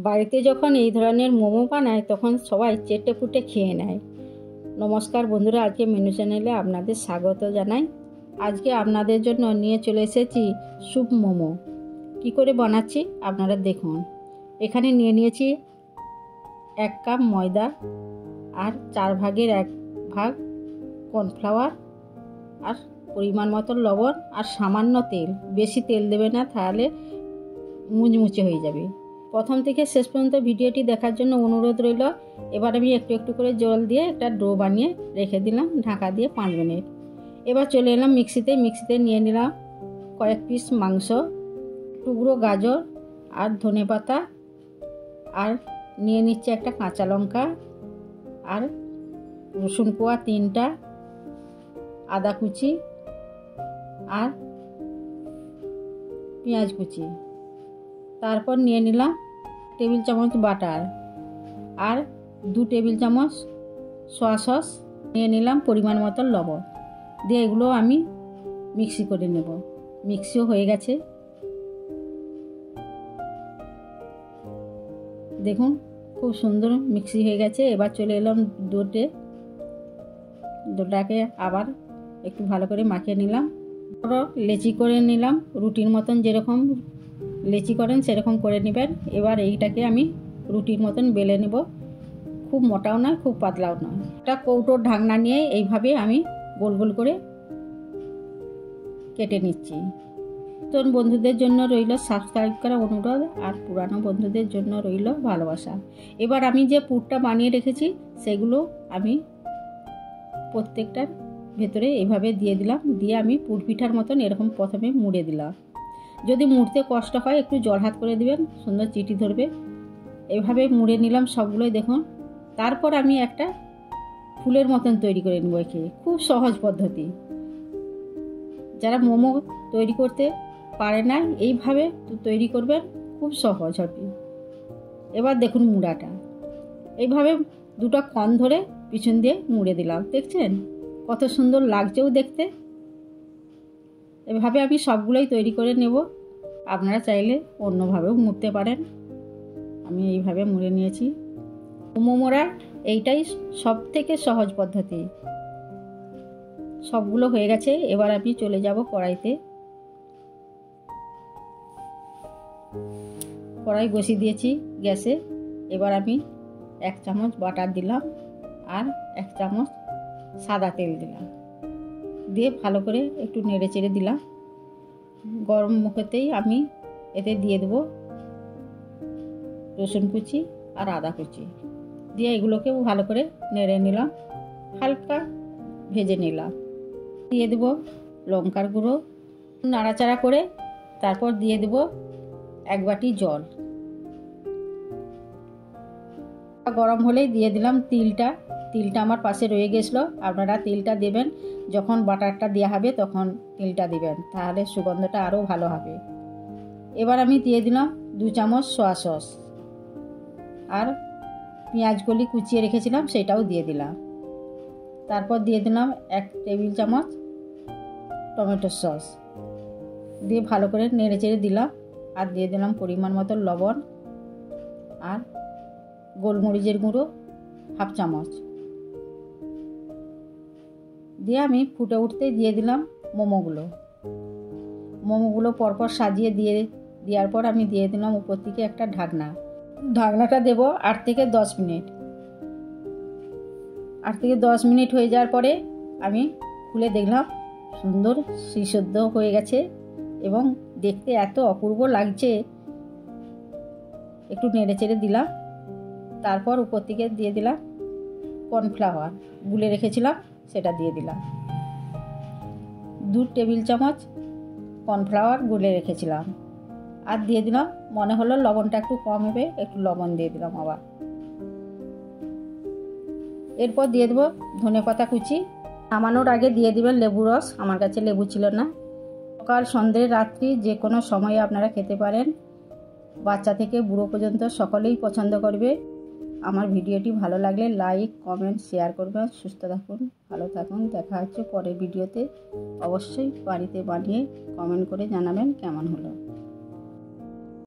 বাড়িতে যখন এই ধরনের মোমো বানায় তখন সবাই চেটেপুটে খেয়ে নেয়। নমস্কার বন্ধুরা, আজকে মেনু চ্যানেলে আপনাদের স্বাগত জানাই। আজকে আপনাদের জন্য নিয়ে চলে এসেছি স্যুপ মোমো। কি করে বানাচ্ছি আপনারা দেখুন। এখানে নিয়ে নিয়েছি 1 কাপ ময়দা আর 4 ভাগের 1 ভাগ কর্নফ্লাওয়ার আর পরিমাণ মতো লবণ আর সামান্য তেল। বেশি তেল দেবে না, তাহলে মুচমুচে হয়ে যাবে। প্রথম থেকে শেষ পর্যন্ত ভিডিওটি দেখার জন্য অনুরোধ রইল। এবার আমি একটু একটু করে জল দিয়ে একটা ডো বানিয়ে রেখে দিলাম ঢাকা দিয়ে 5 মিনিট। এবার চলে এলাম মিক্সিতে নিয়ে নিলাম কয়েক পিস মাংস, টুকরো গাজর আর ধনেপাতা, আর নিয়ে নিচ্ছে একটা কাঁচা লঙ্কা আর রসুন কোয়া 3টা, আদা কুচি আর পেঁয়াজ কুচি। তারপর নিয়ে নিলাম টেবিল চামচ বাটার আর 2 টেবিল চামচ সয়া সস, নিয়ে নিলাম পরিমাণ মতো লবণ দিয়ে এগুলো আমি মিক্সি করে নেব। মিক্সিও হয়ে গেছে, দেখুন খুব সুন্দর মিক্সি হয়ে গেছে। এবার চলে এলাম ডোটাকে আবার একটু ভালো করে মাখিয়ে নিলাম। লেচি করে নিলাম, রুটির মতন যেরকম লেচি করেন সেরকম করে নেবেন। এবার এইটাকে আমি রুটির মতন বেলে নেব, খুব মোটাও নয় খুব পাতলাও নয়। একটা কৌটোর ঢাকনা নিয়ে এইভাবে আমি গোল গোল করে কেটে নিচ্ছি। নতুন বন্ধুদের জন্য রইল সাবস্ক্রাইব করা অনুরোধ, আর পুরানো বন্ধুদের জন্য রইল ভালোবাসা। এবার আমি যে পুরটা বানিয়ে রেখেছি সেগুলো আমি প্রত্যেকটার ভেতরে এইভাবে দিয়ে দিলাম। দিয়ে আমি পুর পিঠার মতন এরকম প্রথমে মুড়ে দিলাম। যদি মুড়তে কষ্ট হয় একটু জল হাত করে দিবেন, সুন্দর চিটি ধরবে। এভাবে মুড়ে নিলাম সবগুলোই দেখুন। তারপর আমি একটা ফুলের মতন তৈরি করে নেব। একে খুব সহজ পদ্ধতি, যারা মোমো তৈরি করতে পারে না এইভাবে তৈরি করবেন, খুব সহজ হবে। এবার দেখুন মুড়াটা এইভাবে 2টা কণ ধরে পিছন দিয়ে মুড়ে দিলাম। দেখছেন কত সুন্দর লাগছেও দেখতে। এভাবে আমি সবগুলোই তৈরি করে নেব। আপনারা চাইলে অন্যভাবেও মুড়তে পারেন, আমি এইভাবে মুড়ে নিয়েছি। মোমো মোড়ার এইটাই সব থেকে সহজ পদ্ধতি। সবগুলো হয়ে গেছে, এবার আমি চলে যাব কড়াইতে। কড়াই বসিয়ে দিয়েছি গ্যাসে। এবার আমি 1 চামচ বাটার দিলাম আর 1 চামচ সাদা তেল দিলাম, দিয়ে ভালো করে একটু নেড়ে চেড়ে দিলাম। গরম মুখেতেই আমি এতে দিয়ে দেবো রসুন কুচি আর আদা কুচি, দিয়ে এগুলোকেও ভালো করে নেড়ে নিলাম, হালকা ভেজে নিলাম। দিয়ে দেবো লঙ্কার গুঁড়ো, নাড়াচাড়া করে তারপর দিয়ে দেবো 1 বাটি জল। গরম হলেই দিয়ে দিলাম তিলটা আমার পাশে রয়ে গেছিলো। আপনারা তিলটা দেবেন যখন বাটারটা দেওয়া হবে, তখন তিলটা দিবেন, তাহলে সুগন্ধটা আরও ভালো হবে। এবার আমি দিয়ে দিলাম 2 চামচ সয়া সস আর পেঁয়াজগুলি কুচিয়ে রেখেছিলাম সেটাও দিয়ে দিলাম। তারপর দিয়ে দিলাম 1 টেবিল চামচ টমেটো সস, দিয়ে ভালো করে নেড়ে চেড়ে দিলাম। আর দিয়ে দিলাম পরিমাণ মতো লবণ আর গোলমরিচের গুঁড়ো 1/2 চামচ, দিয়ে আমি ফুটে উঠতে দিয়ে দিলাম মোমোগুলো পরপর সাজিয়ে দেওয়ার পর আমি দিয়ে দিলাম উপর থেকে একটা ঢাকনাটা দেব 8 থেকে 10 মিনিট। 8 থেকে 10 মিনিট হয়ে যাওয়ার পরে আমি খুলে দেখলাম সুন্দর সিদ্ধ হয়ে গেছে এবং দেখতে এত অপূর্ব লাগছে। একটু নেড়ে চেড়ে দিলাম, তারপর উপর থেকে দিয়ে দিলাম কর্নফ্লাওয়ার গুলে রেখেছিলাম, সেটা দিয়ে দিলাম। 2 টেবিল চামচ কর্নফ্লাওয়ার গুলে রেখেছিলাম আর দিয়ে দিলাম। মনে হলো লবণটা একটু কম হবে, একটু লবণ দিয়ে দিলাম আবার। এরপর দিয়ে দেবো ধনেপাতা কুচি। নামানোর আগে দিয়ে দিবেন লেবু রস, আমার কাছে লেবু ছিল না। সকাল সন্ধ্যে রাত্রি যে কোনো সময়ে আপনারা খেতে পারেন, বাচ্চা থেকে বুড়ো পর্যন্ত সকলেই পছন্দ করবে। আমার ভিডিওটি ভালো লাগলে লাইক কমেন্ট শেয়ার করবেন। সুস্থ থাকুন, ভালো থাকুন, দেখা হচ্ছে পরের ভিডিওতে। অবশ্যই বাড়িতে বানিয়ে কমেন্ট করে জানাবেন কেমন হলো।